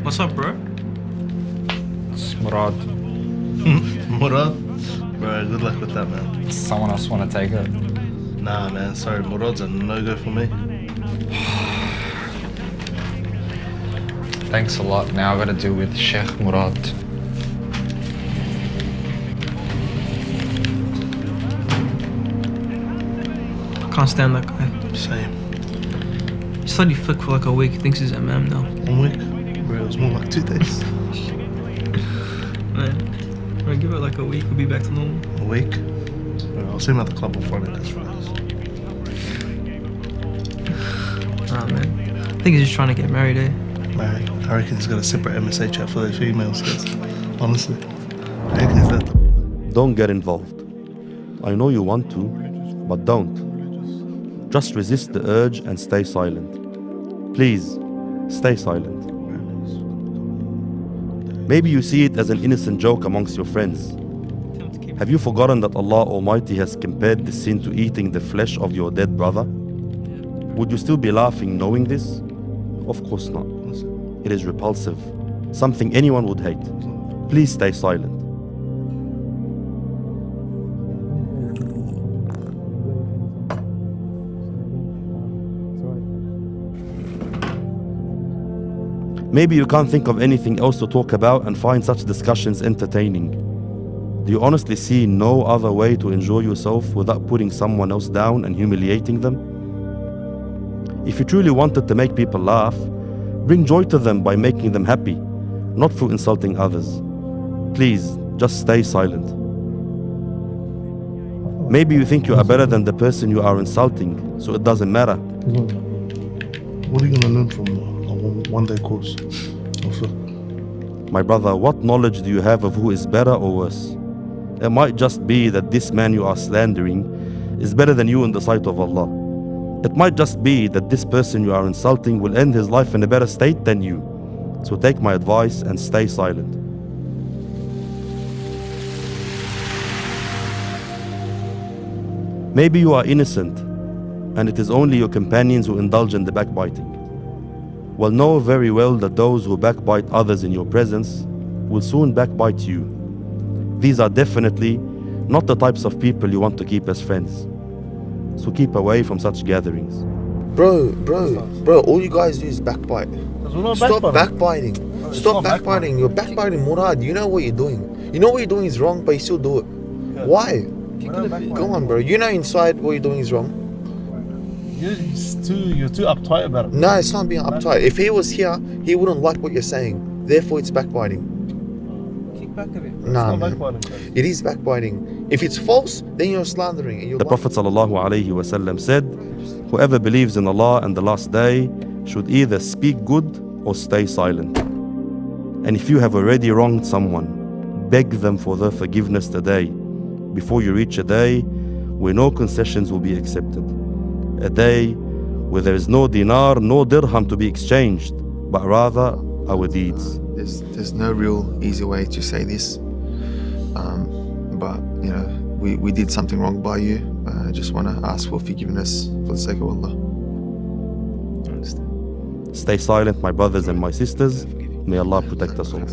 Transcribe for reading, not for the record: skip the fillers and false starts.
What's up, bro? It's Murad. Murad? Bro, good luck with that, man. Someone else want to take it? Nah, man, sorry, Murad's a no-go for me. Thanks a lot. Now I gotta deal with Sheikh Murad. I can't stand that guy. Same. He studied fiqh for like a week. He thinks he's Imam now. 1 week? Bro, it was more like 2 days. Man, give it like a week, we'll be back to normal. A week? Bro, I'll see him at the club on Friday. That's right. Nah, man. I think he's just trying to get married, eh? Man, I reckon he's got a separate MSA chat for those females, guys. Honestly. I reckon he's that. Don't get involved. I know you want to, but don't. Just resist the urge and stay silent. Please, stay silent. Maybe you see it as an innocent joke amongst your friends. Have you forgotten that Allah Almighty has compared this sin to eating the flesh of your dead brother? Would you still be laughing knowing this? Of course not. It is repulsive, something anyone would hate. Please stay silent. Maybe you can't think of anything else to talk about and find such discussions entertaining. Do you honestly see no other way to enjoy yourself without putting someone else down and humiliating them? If you truly wanted to make people laugh, bring joy to them by making them happy, not through insulting others. Please, just stay silent. Maybe you think you are better than the person you are insulting, so it doesn't matter. What are you going to learn from a one-day course of fiqh? My brother, what knowledge do you have of who is better or worse? It might just be that this man you are slandering is better than you in the sight of Allah. It might just be that this person you are insulting will end his life in a better state than you. So take my advice and stay silent. Maybe you are innocent, and it is only your companions who indulge in the backbiting. Well, know very well that those who backbite others in your presence will soon backbite you. These are definitely not the types of people you want to keep as friends. So keep away from such gatherings. Bro, all you guys do is backbite. Stop backbiting. Stop backbiting. You're backbiting Murad. You know what you're doing. You know what you're doing is wrong, but you still do it. Why? Go on, bro. You know inside what you're doing is wrong. You're too uptight about it. No, it's not being uptight. If he was here, he wouldn't like what you're saying. Therefore, it's backbiting. Kick back a bit. Nah, man. It is backbiting. If it's false, then you're slandering. And you're The Prophet ﷺ said, whoever believes in Allah and the last day should either speak good or stay silent. And if you have already wronged someone, beg them for their forgiveness today, before you reach a day where no concessions will be accepted. A day where there is no dinar, no dirham to be exchanged, but rather our deeds. There's no real easy way to say this. But, you know, we did something wrong by you. I just want to ask for forgiveness for the sake of Allah. Stay silent, my brothers and my sisters. May Allah protect us all.